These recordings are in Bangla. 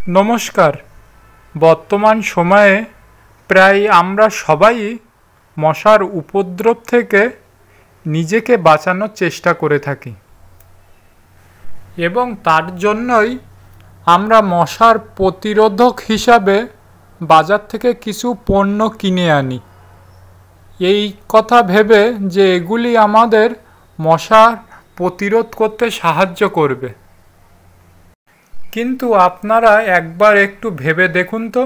নমস্কার। বর্তমান সময়ে প্রায় আমরা সবাই মশার উপদ্রব থেকে নিজেকে বাঁচানোর চেষ্টা করে থাকি এবং তার জন্যই আমরা মশার প্রতিরোধক হিসাবে বাজার থেকে কিছু পণ্য কিনে আনি, এই কথা ভেবে যে এগুলি আমাদের মশার প্রতিরোধ করতে সাহায্য করবে। কিন্তু আপনারা একবার একটু ভেবে দেখুন তো,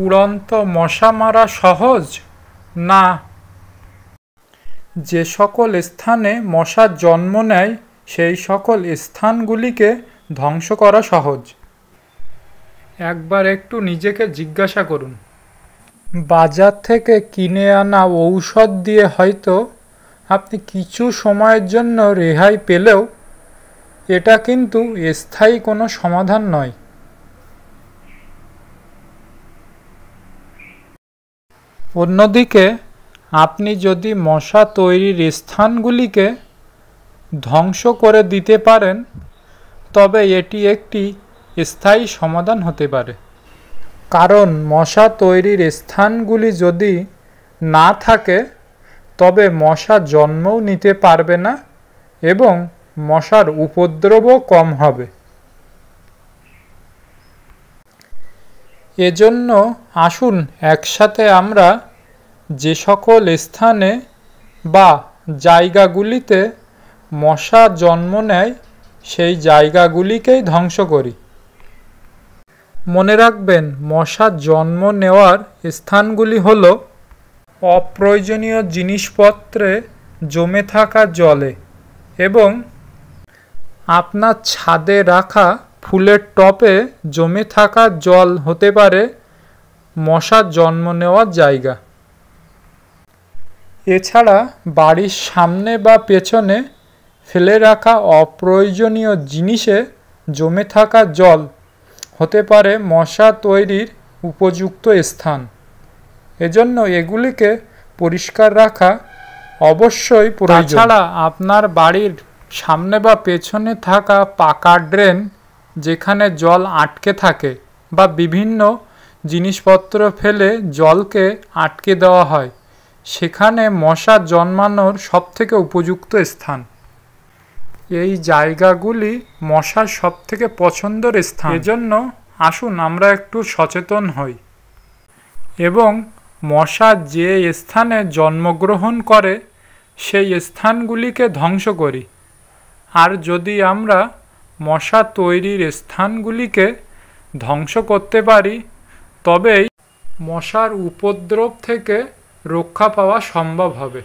উড়ন্ত মশা মারা সহজ না যে সকল স্থানে মশা জন্ম নেয় সেই সকল স্থানগুলিকে ধ্বংস করা সহজ? একবার একটু নিজেকে জিজ্ঞাসা করুন। বাজার থেকে কিনে আনা ঔষধ দিয়ে হয়তো আপনি কিছু সময়ের জন্য রেহাই পেলেও এটা কিন্তু স্থায়ী কোনো সমাধান নয়। অন্যদিকে আপনি যদি মশা তৈরির স্থানগুলিকে ধ্বংস করে দিতে পারেন তবে এটি একটি স্থায়ী সমাধান হতে পারে। কারণ মশা তৈরির স্থানগুলি যদি না থাকে তবে মশা জন্মও নিতে পারবে না এবং মশার উপদ্রবও কম হবে। এজন্য আসুন একসাথে আমরা যে সকল স্থানে বা জায়গাগুলিতে মশা জন্ম নেয় সেই জায়গাগুলিকেই ধ্বংস করি। মনে রাখবেন, মশা জন্ম নেওয়ার স্থানগুলি হল অপ্রয়োজনীয় জিনিসপত্রে জমে থাকা জলে এবং আপনার ছাদে রাখা ফুলের টবে জমে থাকা জল হতে পারে মশা জন্ম নেওয়ার জায়গা। এছাড়া বাড়ির সামনে বা পেছনে ফেলে রাখা অপ্রয়োজনীয় জিনিসে জমে থাকা জল হতে পারে মশা তৈরির উপযুক্ত স্থান। এজন্য এগুলিকে পরিষ্কার রাখা অবশ্যই প্রয়োজন। তাছাড়া আপনার বাড়ির সামনে বা পেছনে থাকা পাকা ড্রেন যেখানে জল আটকে থাকে বা বিভিন্ন জিনিসপত্র ফেলে জলকে আটকে দেওয়া হয় সেখানে মশা জন্মানোর সবথেকে উপযুক্ত স্থান। এই জায়গাগুলি মশার সবথেকে পছন্দের স্থান। এজন্য আসুন আমরা একটু সচেতন হই এবং মশা যে স্থানে জন্মগ্রহণ করে সেই স্থানগুলিকে ধ্বংস করি। আর যদি আমরা মশা তৈরির স্থানগুলিকে ধ্বংস করতে পারি তবেই মশার উপদ্রব থেকে রক্ষা পাওয়া সম্ভব হবে।